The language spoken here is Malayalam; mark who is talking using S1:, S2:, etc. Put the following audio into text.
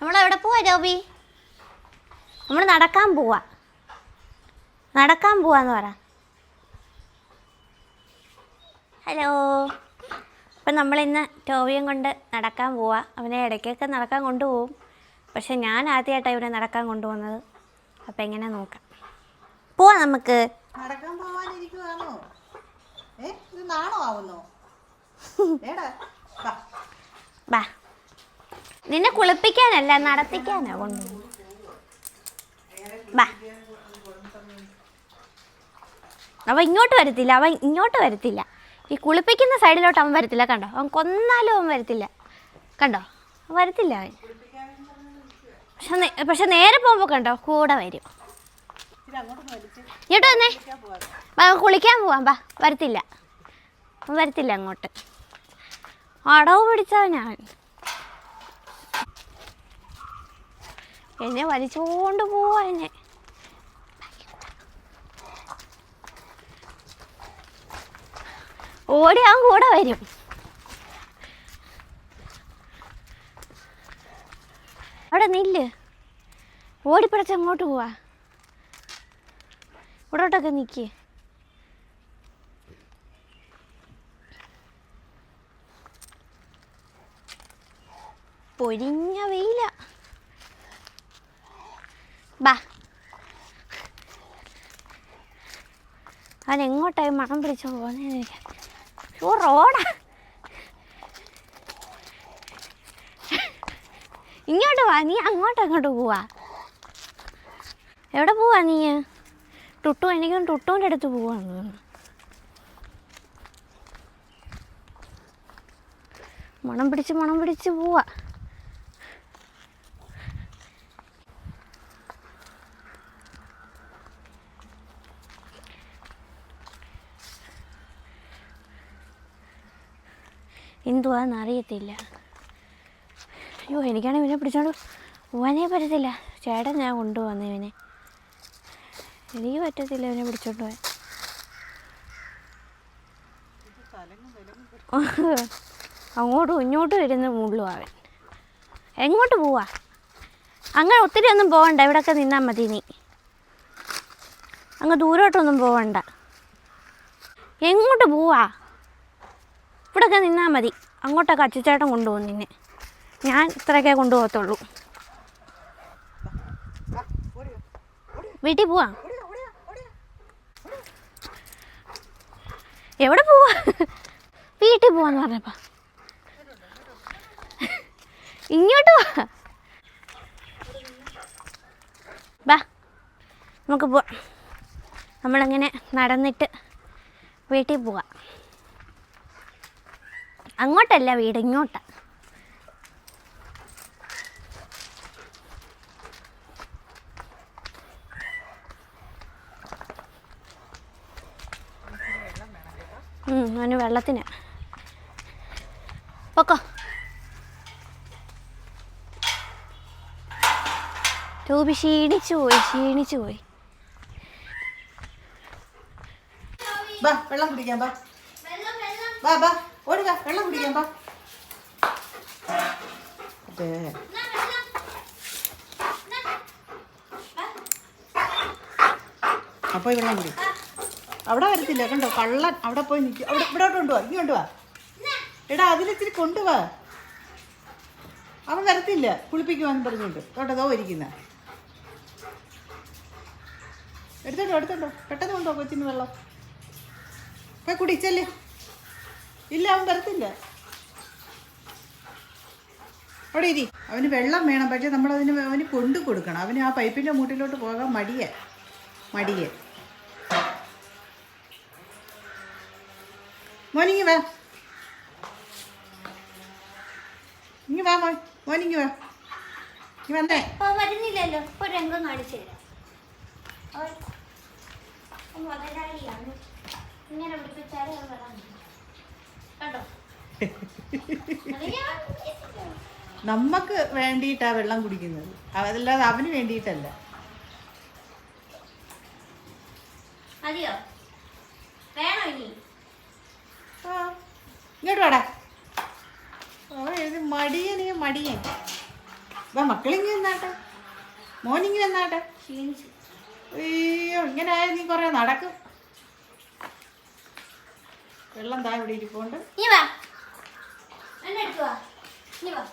S1: നമ്മളെവിടെ പോവാ ജോബി? നമ്മൾ നടക്കാൻ പോവാന്ന് പറ. ഹലോ. അപ്പം നമ്മളിന്ന് ടോവിയും കൊണ്ട് നടക്കാൻ പോവാം. അവനെ ഇടയ്ക്കൊക്കെ നടക്കാൻ കൊണ്ടുപോകും. പക്ഷെ ഞാൻ ആദ്യമായിട്ടാണ് ഇവനെ നടക്കാൻ കൊണ്ടുപോകുന്നത്. അപ്പം എങ്ങനെ നോക്കാം. പോവാം നമുക്ക്.
S2: നടക്കാൻ പോവാനിരിക്കുവാണോ? ഇത് നാണോ ആവുന്നോ?
S1: ബാ. നിന്നെ കുളിപ്പിക്കാനല്ല, നടത്തിക്കാനാ കൊണ്ടുപോകും. ബാ. അവൻ ഇങ്ങോട്ട് വരത്തില്ല. ഈ കുളിപ്പിക്കുന്ന സൈഡിലോട്ട് അവൻ വരത്തില്ല. കണ്ടോ, അവൻ കൊന്നാലും അവൻ വരത്തില്ല. കണ്ടോ, വരത്തില്ല അവൻ. പക്ഷെ നേരെ പോകുമ്പോൾ കണ്ടോ കൂടെ വരും. ഇങ്ങോട്ട് വന്നേ. കുളിക്കാൻ പോവാം. ബാ. വരത്തില്ല അങ്ങോട്ട്. അടവ് പിടിച്ചവനാണ്. എന്നെ വലിച്ചുകൊണ്ട് പോവാ. എന്നെ ഓടി അവൻ കൂടെ വരും. അവിടെ നില്ല്. ഓടിപ്പിടച്ച് അങ്ങോട്ട് പോവാ. ഇവിടോട്ടൊക്കെ നിൽക്ക്. പൊരിഞ്ഞ വെയില. ബാ. അവൻ എങ്ങോട്ടായി മണം പിടിച്ചു പോകുന്നേ? റോഡാ. ഇങ്ങോട്ട് വാ. നീ അങ്ങോട്ട് പോവാ. എവിടെ പോവാ നീ? എനിക്കും ടുട്ടുവിൻ്റെ അടുത്ത് പോവാന്ന് തോന്നുന്നു. മണം പിടിച്ച് പോവാ. എന്തുവാന്ന് അറിയത്തില്ല. അയ്യോ, എനിക്കാണെങ്കിൽ ഇവനെ പിടിച്ചോണ്ട് പോവാനേ പറ്റത്തില്ല. ചേട്ടൻ ഞാൻ കൊണ്ടുപോകുന്ന ഇവനെ. എനിക്ക് പറ്റത്തില്ല ഇവനെ പിടിച്ചോണ്ട് പോവാൻ. അങ്ങോട്ടും ഇങ്ങോട്ടും ഇരുന്ന് മുള്ളും അവൻ. എങ്ങോട്ട് പോവാ? അങ്ങനെ ഒത്തിരി ഒന്നും പോകണ്ട. ഇവിടെയൊക്കെ നിന്നാൽ മതി. നീ അങ്ങ് ദൂരോട്ടൊന്നും പോവണ്ട. എങ്ങോട്ട് പോവാ? ഇവിടെയൊക്കെ നിന്നാൽ മതി. അങ്ങോട്ടൊക്കെ അച്ചച്ചേട്ടൻ കൊണ്ടുപോകും നിന്നെ. ഞാൻ ഇത്രയൊക്കെ കൊണ്ടുപോകത്തുള്ളൂ. വീട്ടിൽ പോവാ. എവിടെ പോവാ? വീട്ടിൽ പോവാന്ന് പറഞ്ഞപ്പോ ഇങ്ങോട്ട് വാ. നമുക്ക് പോവാം. നമ്മളങ്ങനെ നടന്നിട്ട് വീട്ടിൽ പോവാം. അങ്ങോട്ടല്ല വീട്, ഇങ്ങോട്ടാ. അവന് വെള്ളത്തിന് പൊക്കോ. ടൂബി ക്ഷീണിച്ചു പോയി.
S2: വെള്ളം കുടിക്കാൻ ബാ. ഓടുക, വെള്ളം കുടിക്കാൻ ബാ. അപ്പോൾ വെള്ളം കുടി. അവിടെ വരത്തില്ല കണ്ടോ, കള്ളൻ. അവിടെ പോയി നിൽക്കും. ഇവിടോട്ട് കൊണ്ടുപോവാ. ഇങ്ങോട്ട് വാ. എടാ, അതിലിച്ചിരി കൊണ്ടുപോവാ. അവൻ വരത്തില്ല കുളിപ്പിക്കുവാന്ന് പറഞ്ഞുകൊണ്ട്. കേട്ടോ ഇരിക്കുന്ന. എടുത്തോണ്ടോ പെട്ടെന്ന് കൊണ്ടുപോ കൊച്ചിന് വെള്ളം. പോയി കുടിച്ചല്ലേ. ഇല്ല, അവൻ വരത്തില്ല. അവിടെ ഇരി. അവന് വെള്ളം വേണം. പക്ഷെ അവന് കൊണ്ടു കൊടുക്കണം. അവന് ആ പൈപ്പിൻ്റെ മൂട്ടിലോട്ട് പോകാൻ മടിയെ. മോനിങ്ങി വാ. മോനിങ്ങി വാ. വന്നേ.
S1: വരുന്നില്ലല്ലോ. ഒരു രംഗം കാണിച്ചു തരാം. ഇങ്ങനെ പിടിപ്പിച്ചാലേ കേട്ടോ.
S2: നമുക്ക് വേണ്ടിയിട്ടാ വെള്ളം കുടിക്കുന്നത്, അതല്ലാതെ അവന് വേണ്ടിയിട്ടല്ല.
S1: അതെയോ? വേണോ ഇനി?
S2: ഇങ്ങോട്ട് വാടാ. മടിയൻ. വാ മക്കളിങ്ങി വന്നാട്ടെ, മോനിങ്ങി വന്നാട്ടെ. അയ്യോ ഇങ്ങനെ ആയാൽ നീ കുറേ നടക്കും. വെള്ളം താ ഇവിടെ ഇരിപ്പുണ്ട്.
S1: നീ വാ, എന്നെ എടുത്തു വാ, നീ വാ.